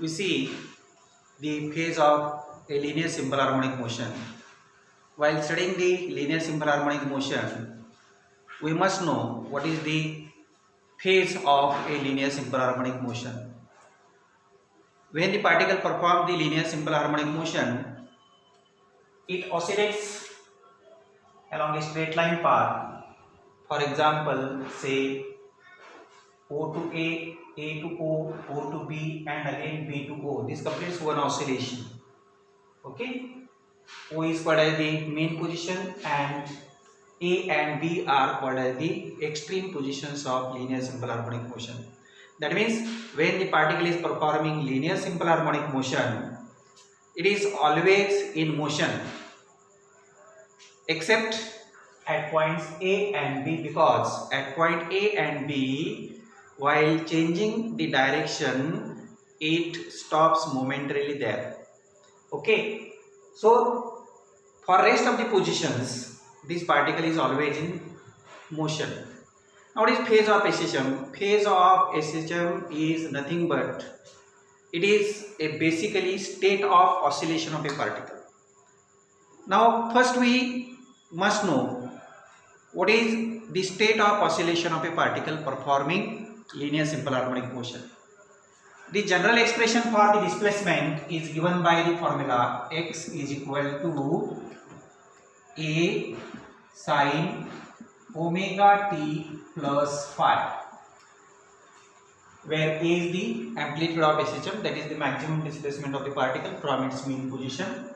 we see the phase of a linear simple harmonic motion. While studying the linear simple harmonic motion, we must know what is the phase of a linear simple harmonic motion. When the particle performs the linear simple harmonic motion, it oscillates along a straight line path. For example, say O to A to O, O to B, and again B to O. This completes one oscillation. Okay. O is called as the mean position, and A and B are called as the extreme positions of linear simple harmonic motion. That means when the particle is performing linear simple harmonic motion, it is always in motion except at points A and B, because at point A and B, while changing the direction, it stops momentarily there. Okay, so for rest of the positions, this particle is always in motion. Now what is phase of SHM? Phase of SHM is nothing but it is a basically state of oscillation of a particle. Now first we must know what is the state of oscillation of a particle performing linear simple harmonic motion. The general expression for the displacement is given by the formula x is equal to a sin omega t plus phi, where a is the amplitude of SHM, that is the maximum displacement of the particle from its mean position.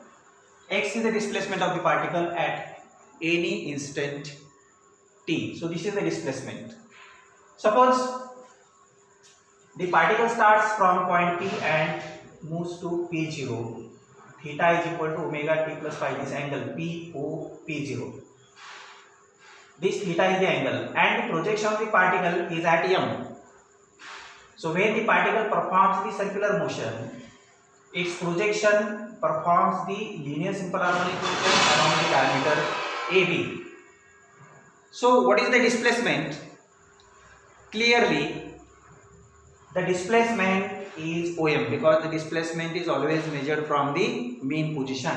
X is the displacement of the particle at any instant t. So this is the displacement. Suppose the particle starts from point P and moves to P0. Theta is equal to omega t plus phi, this angle PO P0. This theta is the angle, and the projection of the particle is at M. So when the particle performs the circular motion, its projection performs the linear simple harmonic motion along the diameter AB. So what is the displacement? Clearly the displacement is OM, because the displacement is always measured from the mean position.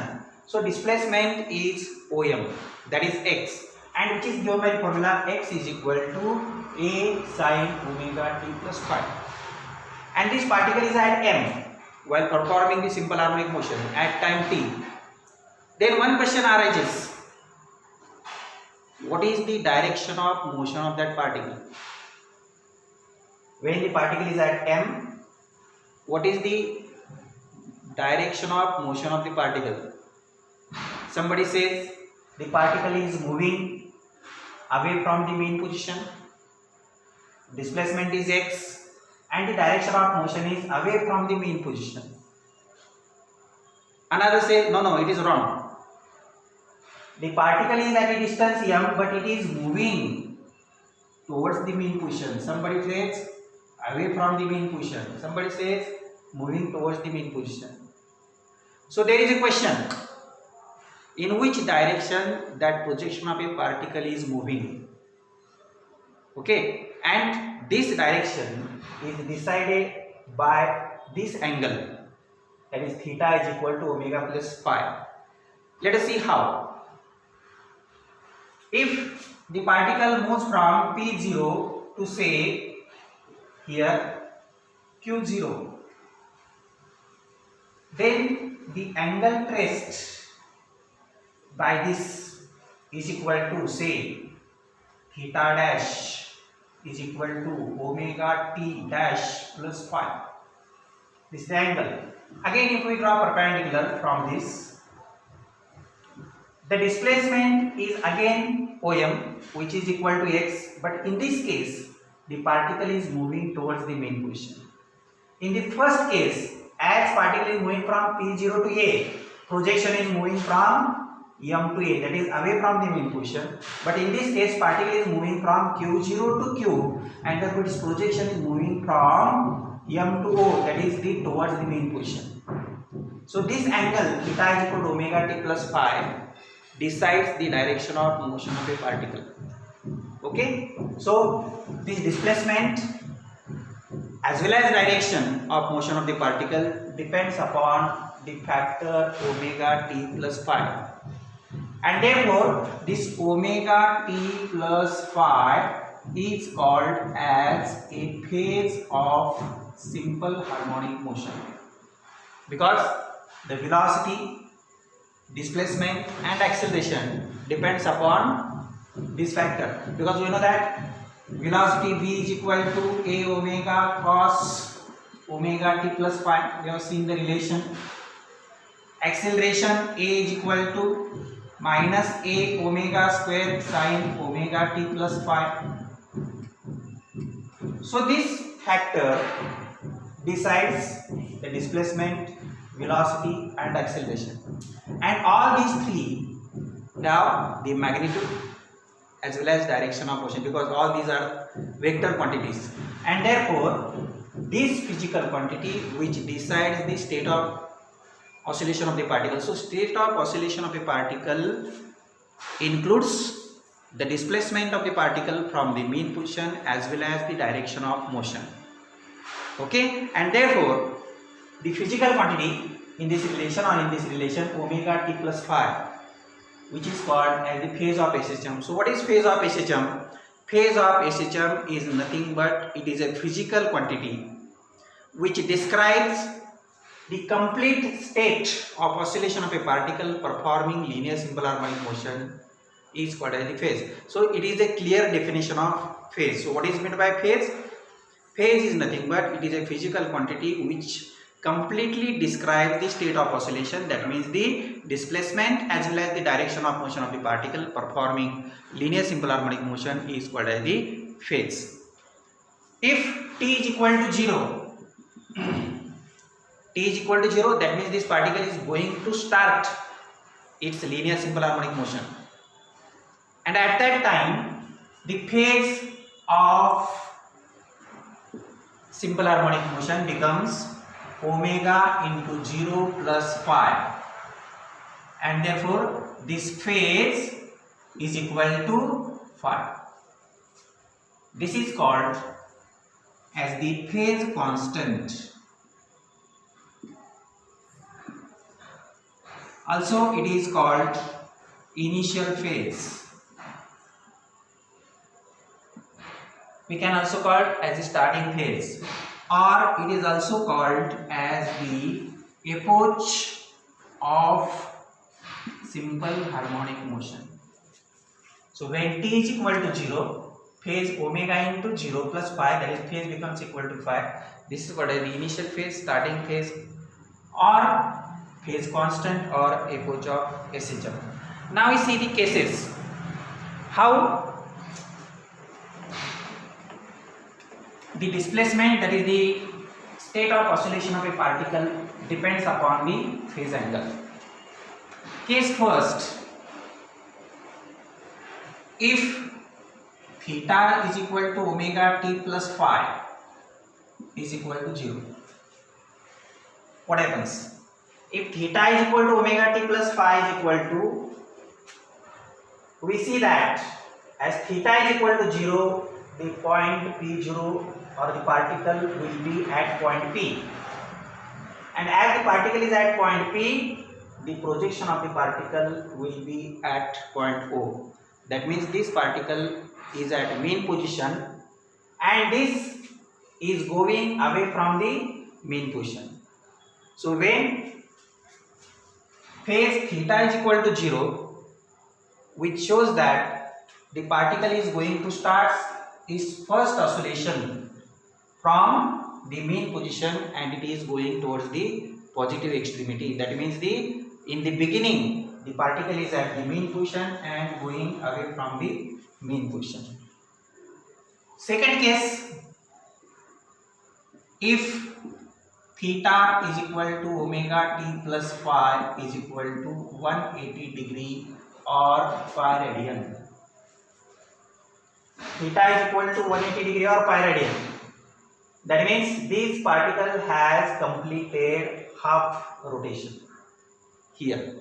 So displacement is OM, that is x, and which is given by the formula x is equal to a sin omega t plus phi. And this particle is at M while performing the simple harmonic motion at time t. Then one question arises: what is the direction of motion of that particle? When the particle is at M, what is the direction of motion of the particle? Somebody says the particle is moving away from the mean position, displacement is x, and the direction of motion is away from the mean position. Another says no, it is wrong. The particle is at a distance m, but it is moving towards the mean position. Somebody says away from the mean position, somebody says moving towards the mean position. So there is a question: in which direction that projection of a particle is moving? Okay, and this direction is decided by this angle, that is theta is equal to omega plus phi. Let us see how. If the particle moves from P0 to say here Q0, then the angle traced by this is equal to say theta dash is equal to omega t dash plus phi. This is the angle. Again, if we draw perpendicular from this, the displacement is again OM, which is equal to x, but in this case the particle is moving towards the mean position. In the first case, as particle is moving from P0 to A, projection is moving from M to A, that is away from the mean position. But in this case, particle is moving from Q0 to Q, and therefore its projection is moving from M to O, that is towards the mean position. So this angle theta is equal to omega t plus phi decides the direction of motion of a particle. Okay, so this displacement as well as direction of motion of the particle depends upon the factor omega t plus phi, and therefore this omega t plus phi is called as a phase of simple harmonic motion, because the velocity, displacement and acceleration depends upon this factor. Because we know that velocity v is equal to a omega cos omega t plus phi, we have seen the relation. Acceleration a is equal to minus a omega square sin omega t plus phi. So this factor decides the displacement, velocity and acceleration, and all these three have the magnitude as well as direction of motion, because all these are vector quantities, and therefore this physical quantity which decides the state of oscillation of the particle. So state of oscillation of a particle includes the displacement of the particle from the mean position as well as the direction of motion. Okay, and therefore the physical quantity in this relation, or in this relation omega t plus phi, which is called as the phase of SHM. So what is phase of SHM? Phase of SHM is nothing but it is a physical quantity which describes the complete state of oscillation of a particle performing linear simple harmonic motion is called as the phase. So it is a clear definition of phase. So what is meant by phase? Phase is nothing but it is a physical quantity which completely describes the state of oscillation, that means the displacement as well as the direction of motion of the particle performing linear simple harmonic motion is called as the phase. If t is equal to 0, t is equal to 0, that means this particle is going to start its linear simple harmonic motion, and at that time the phase of simple harmonic motion becomes omega into 0 plus phi, and therefore this phase is equal to phi. This is called as the phase constant. Also it is called initial phase. We can also call it as the starting phase, or it is also called as the epoch of simple harmonic motion. So when t is equal to 0, phase omega into 0 plus phi, that is phase becomes equal to phi. This is called as the initial phase, starting phase, or phase constant, or epoch of SHM. Now we see the cases. How the displacement, that is the state of oscillation of a particle, depends upon the phase angle. Case first, if theta is equal to omega t plus phi is equal to 0, what happens? If theta is equal to omega t plus phi is equal to, we see that as theta is equal to 0, the point P0 or the particle will be at point P, and as the particle is at point P, the projection of the particle will be at point O. That means this particle is at mean position and this is going away from the mean position. So when phase theta is equal to 0, which shows that the particle is going to start its first oscillation from the mean position and it is going towards the positive extremity. That means in the beginning the particle is at the mean position and going away from the mean position. Second case, if theta is equal to omega t plus phi is equal to 180 degree or pi radian. Theta is equal to 180 degree or pi radian. That means this particle has completed half rotation here.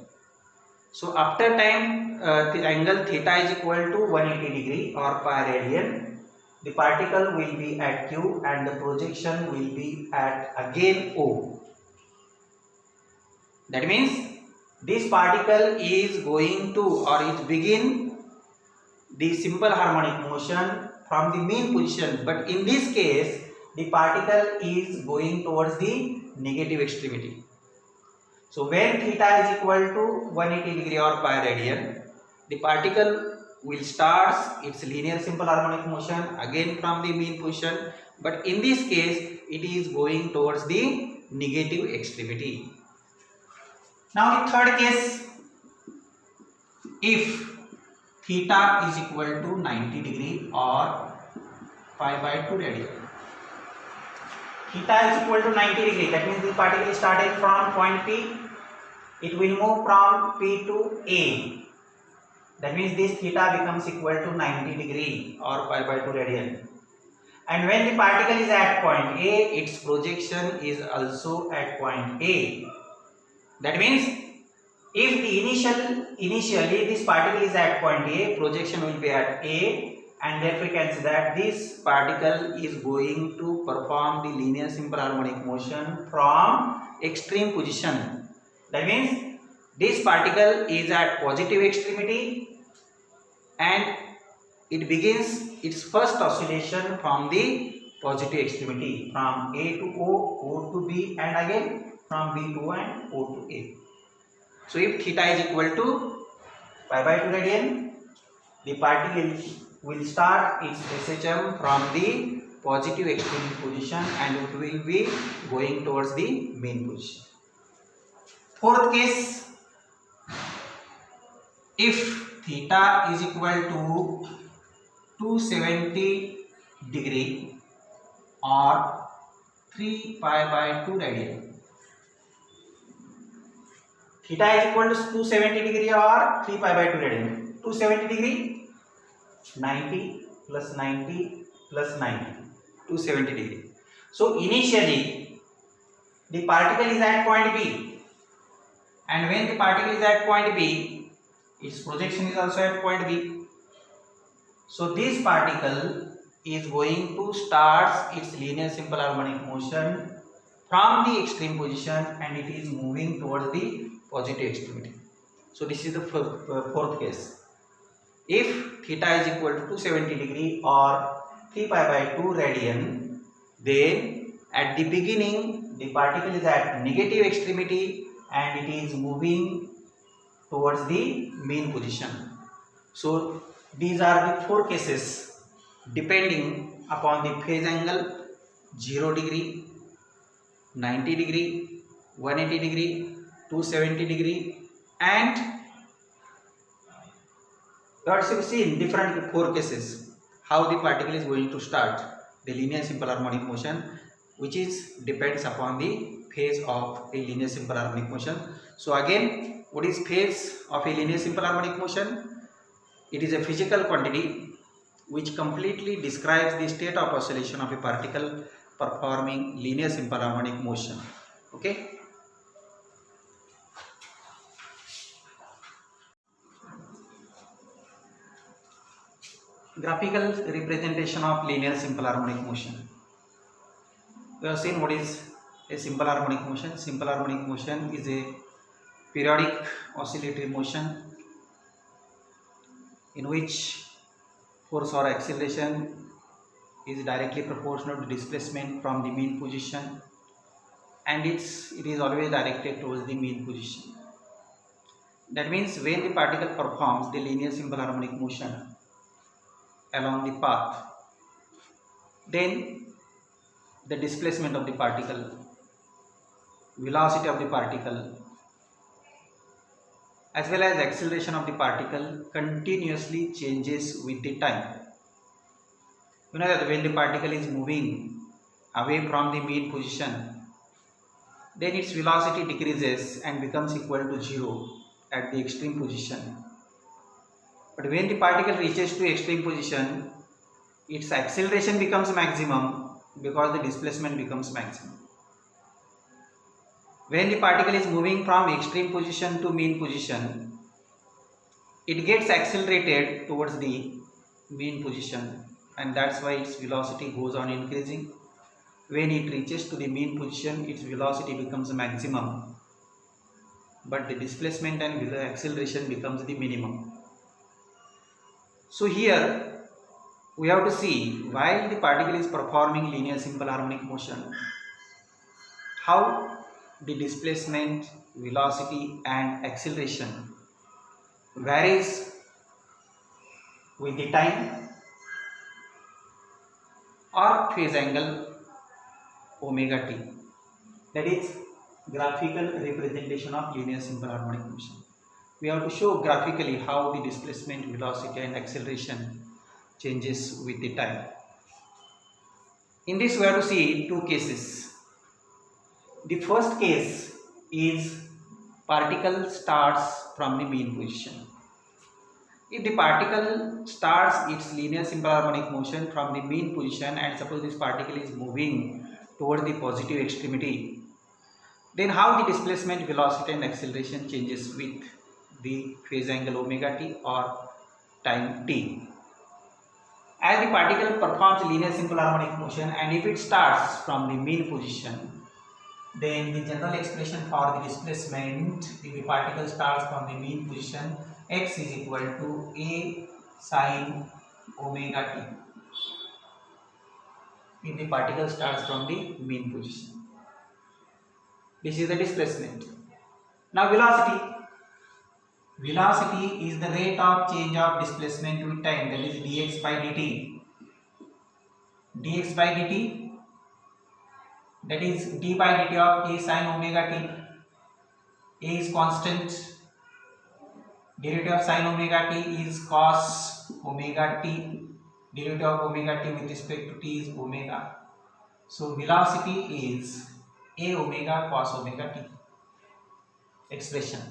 So after time the angle theta is equal to 180 degree or pi radian, the particle will be at Q and the projection will be at again O. That means this particle is going to or is begin the simple harmonic motion from the mean position, but in this case the particle is going towards the negative extremity. So when theta is equal to 180 degree or pi radian, the particle will start its linear simple harmonic motion again from the mean position, but in this case it is going towards the negative extremity. Now the third case, if theta is equal to 90 degree or pi by 2 radian. Theta is equal to 90 degree, that means the particle is starting from point P, it will move from P to A. That means this theta becomes equal to 90 degree or pi by 2 radian. And when the particle is at point A, its projection is also at point A. That means if the initially this particle is at point A, projection will be at A, and therefore we can say that this particle is going to perform the linear simple harmonic motion from extreme position. That means this particle is at positive extremity and it begins its first oscillation from the positive extremity, from A to O, O to B, and again from B to O and O to A. So if theta is equal to pi by 2 radian, the particle will start its SHM from the positive extreme position and it will be going towards the mean position. Fourth case, if theta is equal to 270 degree or 3 pi by 2 radian. Theta is equal to 270 degree or 3 pi by 2 radian. 270 degree, 90 plus 90 plus 90, 270 degree. So initially the particle is at point B, and when the particle is at point B, its projection is also at point B. So this particle is going to start its linear simple harmonic motion from the extreme position and it is moving towards the positive extremity. So this is the fourth case. If theta is equal to 270 degree or 3 pi by 2 radian, then at the beginning the particle is at negative extremity and it is moving towards the mean position. So these are the four cases depending upon the phase angle: 0 degree, 90 degree, 180 degree, 270 degree, and you have seen different four cases how the particle is going to start the linear simple harmonic motion, which is depends upon the phase of a linear simple harmonic motion. So again, what is phase of a linear simple harmonic motion? It is a physical quantity which completely describes the state of oscillation of a particle performing linear simple harmonic motion. Okay. Graphical representation of linear simple harmonic motion. We have seen what is a simple harmonic motion. Simple harmonic motion is a periodic oscillatory motion in which force or acceleration is directly proportional to displacement from the mean position, and it is always directed towards the mean position. That means when the particle performs the linear simple harmonic motion along the path, then the displacement of the particle, velocity of the particle, as well as acceleration of the particle continuously changes with the time. You know that when the particle is moving away from the mean position, then its velocity decreases and becomes equal to 0 at the extreme position. But when the particle reaches to extreme position, its acceleration becomes maximum because the displacement becomes maximum. When the particle is moving from extreme position to mean position, it gets accelerated towards the mean position, and that's why its velocity goes on increasing. When it reaches to the mean position, its velocity becomes maximum, but the displacement and acceleration becomes the minimum. So here we have to see, while the particle is performing linear simple harmonic motion, how the displacement, velocity and acceleration varies with the time or phase angle omega t. That is graphical representation of linear simple harmonic motion. We have to show graphically how the displacement, velocity and acceleration changes with the time. In this we have to see two cases. The first case is particle starts from the mean position. If the particle starts its linear simple harmonic motion from the mean position, and suppose this particle is moving toward the positive extremity, then how the displacement, velocity and acceleration changes with the phase angle omega t or time t. As the particle performs linear simple harmonic motion, and if it starts from the mean position, then the general expression for the displacement, if the particle starts from the mean position, x is equal to a sin omega t. If the particle starts from the mean position, this is the displacement. Now velocity. Velocity is the rate of change of displacement with time, that is dx by dt. Dx by dt, that is d by dt of a sin omega t. A is constant. Derivative of sin omega t is cos omega t. Derivative of omega t with respect to t is omega. So velocity is a omega cos omega t expression.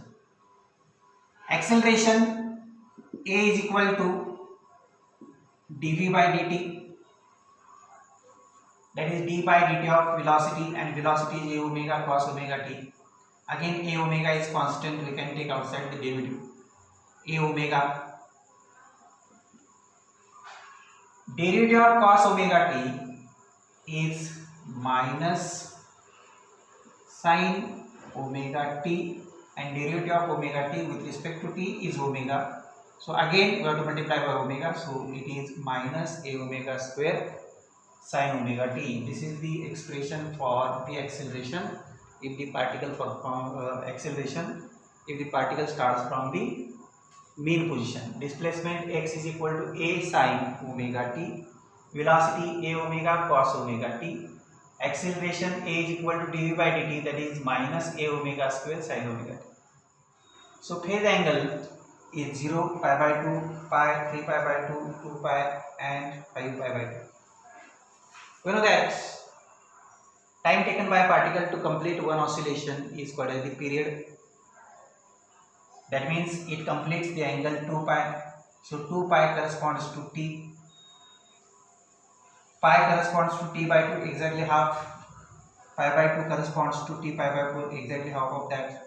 Acceleration, a is equal to dv by dt, that is d by dt of velocity, and velocity is a omega cos omega t. Again a omega is constant, we can take outside the derivative. A omega, derivative of cos omega t is minus sin omega t, and derivative of omega t with respect to t is omega. So again we have to multiply by omega, so it is minus a omega square sin omega t. This is the expression for the acceleration if the particle acceleration if the particle starts from the mean position. Displacement x is equal to a sin omega t, velocity a omega cos omega t, acceleration a is equal to dv by dt, that is minus a omega square sin omega t. So phase angle is 0, pi by 2, pi, 3 pi by 2, 2 pi and 5 pi by 2. We know that time taken by a particle to complete one oscillation is called as the period. That means it completes the angle 2 pi. So 2 pi corresponds to t. Pi corresponds to t by 2, exactly half. Pi by 2 corresponds to t pi by 4, exactly half of that.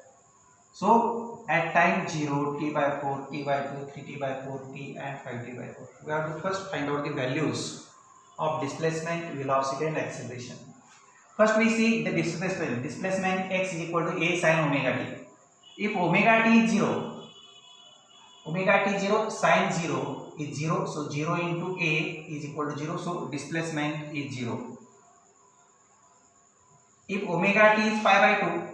So at time 0, t by 4, t by 2, 3t by 4, t and 5t by 4. We have to first find out the values of displacement, velocity and acceleration. First we see the displacement. Displacement x is equal to a sin omega t. If omega t is 0, sin 0 is 0, so 0 into a is equal to 0, so displacement is 0. If omega t is pi by 2,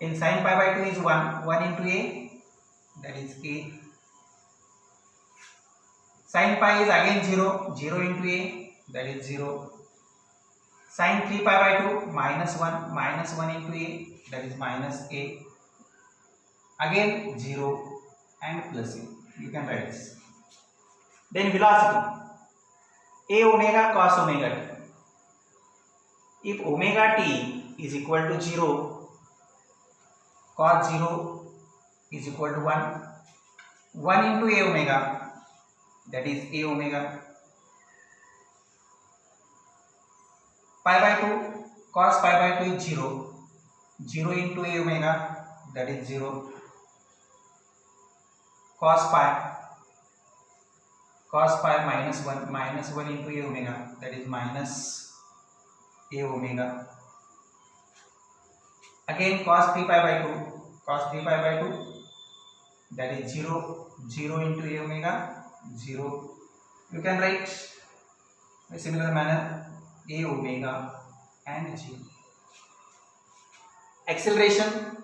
then sin pi by 2 is 1 into a, that is a. Sin pi is again 0 into a, that is 0. Sin 3 pi by 2 minus 1 into a, that is minus a. Again 0 and plus a, you can write this. Then velocity, a omega cos omega t. If omega t is equal to 0, cos 0 is equal to 1 into a omega, that is a omega. Pi by 2, cos pi by 2 is 0 into a omega, that is 0. Cos pi cos pi minus 1 into a omega, that is minus a omega. Again cos 3 pi by 2, that is 0 into a omega, 0. You can write in a similar manner a omega and 0. Acceleration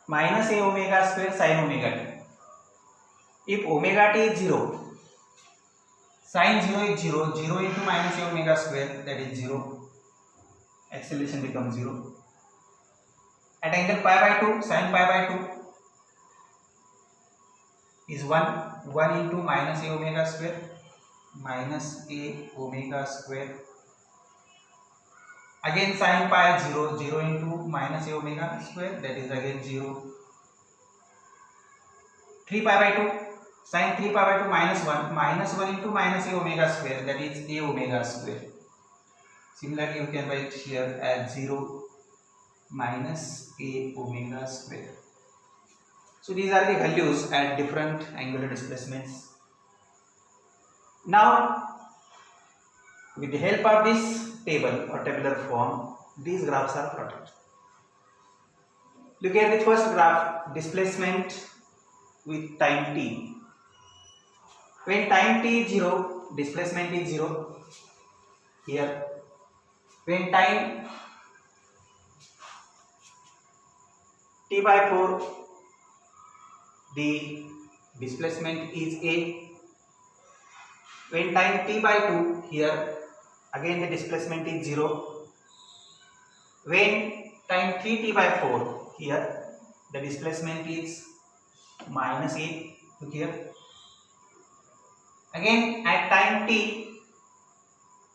minus a omega square sin omega t. If omega t is 0, sin 0 is 0, 0 into minus a omega square, that is 0. Acceleration becomes 0. At angle pi by 2, sin pi by 2 is 1 into minus a omega square, minus a omega square. Again sin pi 0 into minus a omega square, that is again 0. 3 pi by 2, sin 3 pi by 2 minus 1 into minus a omega square, that is a omega square. Similarly you can write here as 0 minus a omega square. So these are the values at different angular displacements. Now with the help of this table or tabular form, these graphs are plotted. Look at the first graph, displacement with time t. When time t is 0, displacement is 0 here. When time t by 4, the displacement is a. When time t by 2, here again the displacement is 0. When time 3t by 4, here the displacement is minus a. Look here. Again at time t,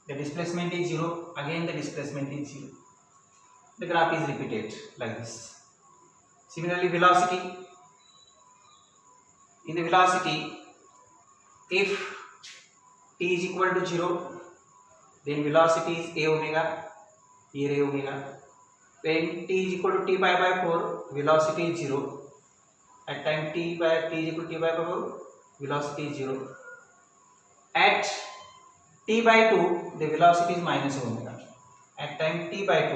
the displacement is 0. Again the displacement is 0. The graph is repeated like this. Similarly velocity. In the velocity, if t is equal to 0, then velocity is a omega, here a omega. When t is equal to t pi by 4, velocity is 0. At time t is equal to t by 4, velocity is 0. At t by 2, the velocity is minus omega. At time t by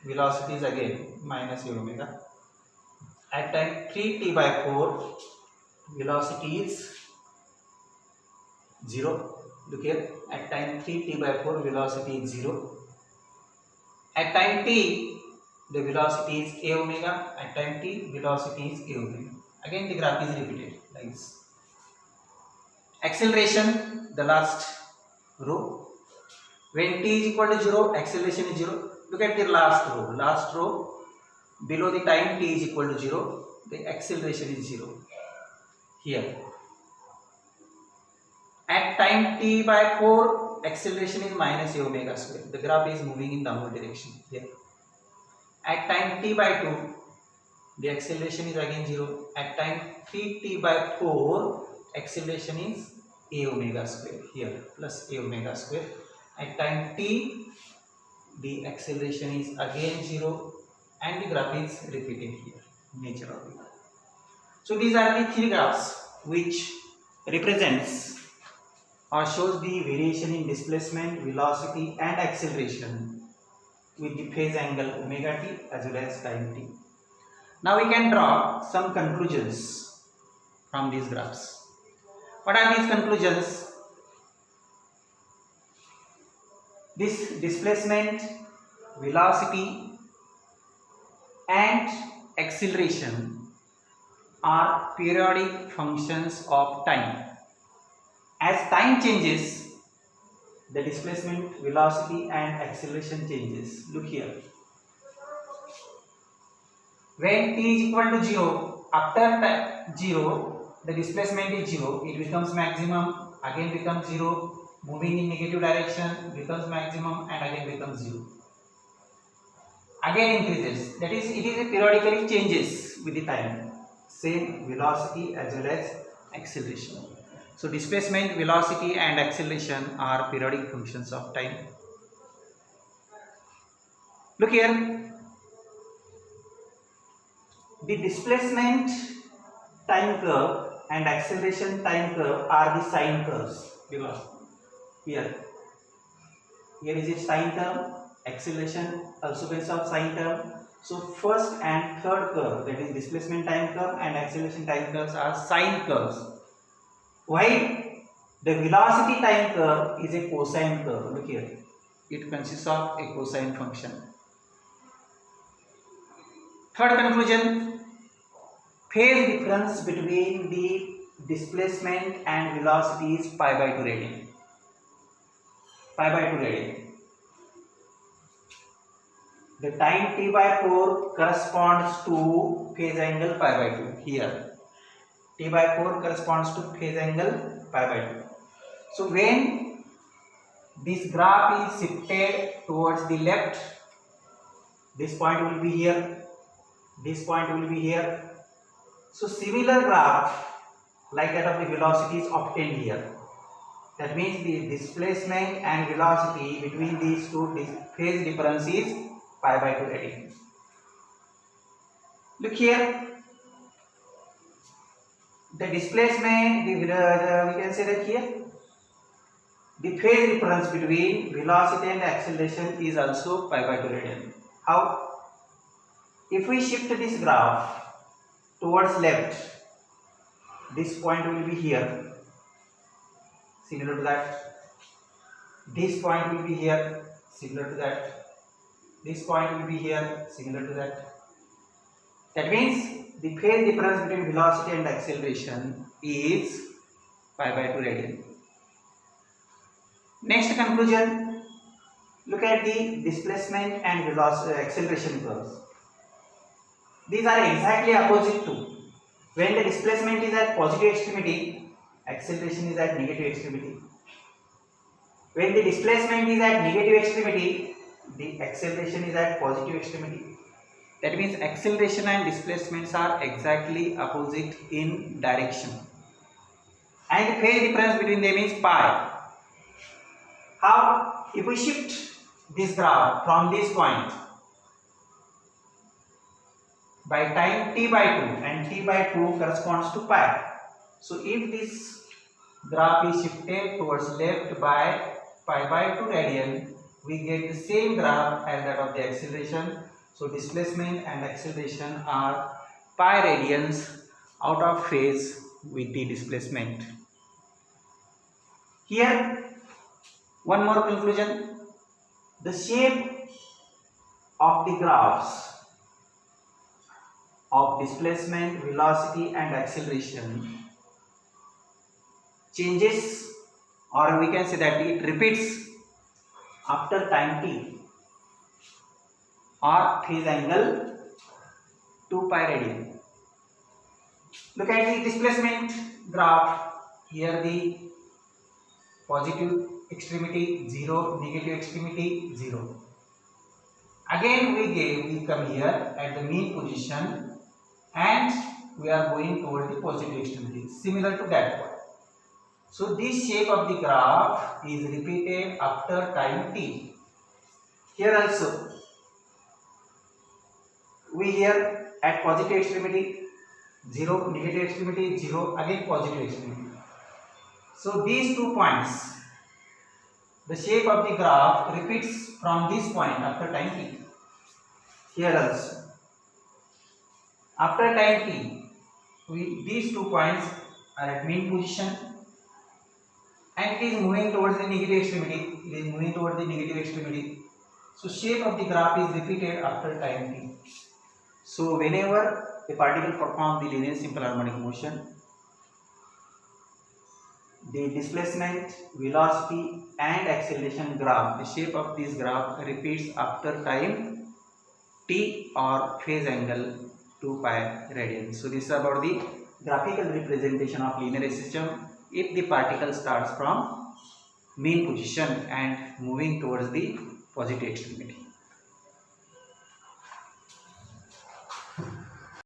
2, velocity is again minus omega. At time 3t by 4, velocity is 0. Look here. At time 3t by 4, velocity is 0. At time t, the velocity is a omega. At time t, velocity is a omega. Again the graph is repeated like this. Acceleration, the last row. When t is equal to 0, acceleration is 0. Look at the last row. Last row, below the time t is equal to 0, the acceleration is 0. Here. At time t by 4, acceleration is minus a omega square. The graph is moving in downward direction here. At time t by 2, the acceleration is again 0. At time 3t by 4, acceleration is a omega square here, plus a omega square. At time t, the acceleration is again 0 and the graph is repeated here. Nature of it. So these are the three graphs which represents or shows the variation in displacement, velocity and acceleration with the phase angle omega t as well as time t. Now we can draw some conclusions from these graphs. What are these conclusions? This displacement, velocity and acceleration are periodic functions of time. As time changes, the displacement, velocity and acceleration changes. Look here. When t is equal to 0, after 0, the displacement is 0, it becomes maximum, again becomes 0, moving in negative direction, becomes maximum and again becomes 0. Again increases, that is, it is periodically changes with the time. Same velocity as well as acceleration. So displacement, velocity and acceleration are periodic functions of time. Look here. The displacement time curve and acceleration time curve are the sine curves, because here is a sine term, acceleration also consists of sine term. So first and third curve, that is displacement time curve and acceleration time curves, are sine curves, while the velocity time curve is a cosine curve. Look here, it consists of a cosine function. Third conclusion, phase difference between the displacement and velocity is pi by 2 radian. Pi by 2 radian. The time t by 4 corresponds to phase angle pi by 2. Here, t by 4 corresponds to phase angle pi by 2. So when this graph is shifted towards the left, this point will be here, this point will be here. So similar graph like that of the velocity is obtained here. That means the displacement and velocity between these two phase difference is pi by 2 radian. Look here, the displacement, we can say that here the phase difference between velocity and acceleration is also pi by 2 radian. How? If we shift this graph towards left, this point will be here, similar to that. This point will be here, similar to that. This point will be here, similar to that. That means the phase difference between velocity and acceleration is pi by 2 radian. Next conclusion, look at the displacement and velocity acceleration curves. These are exactly opposite to. When the displacement is at positive extremity, acceleration is at negative extremity. When the displacement is at negative extremity, the acceleration is at positive extremity. That means acceleration and displacements are exactly opposite in direction, and the phase difference between them is pi. How? If we shift this graph from this point by time t by 2, and t by 2 corresponds to pi. So if this graph is shifted towards left by pi by 2 radian, we get the same graph as that of the acceleration. So displacement and acceleration are pi radians out of phase with the displacement. Here, one more conclusion, the shape of the graphs of displacement, velocity and acceleration changes, or we can say that it repeats after time t or phase angle 2 pi radian. Look at the displacement graph. Here the positive extremity 0, negative extremity 0. Again we come here at the mean position and we are going toward the positive extremity, similar to that one. So this shape of the graph is repeated after time t. Here also, we here at positive extremity 0, negative extremity 0, again positive extremity. So these 2 points, the shape of the graph repeats from this point after time t. Here also, after time t, these 2 points are at mean position and it is moving towards the negative extremity. It is moving towards the negative extremity. So shape of the graph is repeated after time t. So whenever a particle performs the linear simple harmonic motion, the displacement, velocity and acceleration graph, the shape of this graph repeats after time t or phase angle 2 pi radian. So this is about the graphical representation of linear system if the particle starts from mean position and moving towards the positive extremity.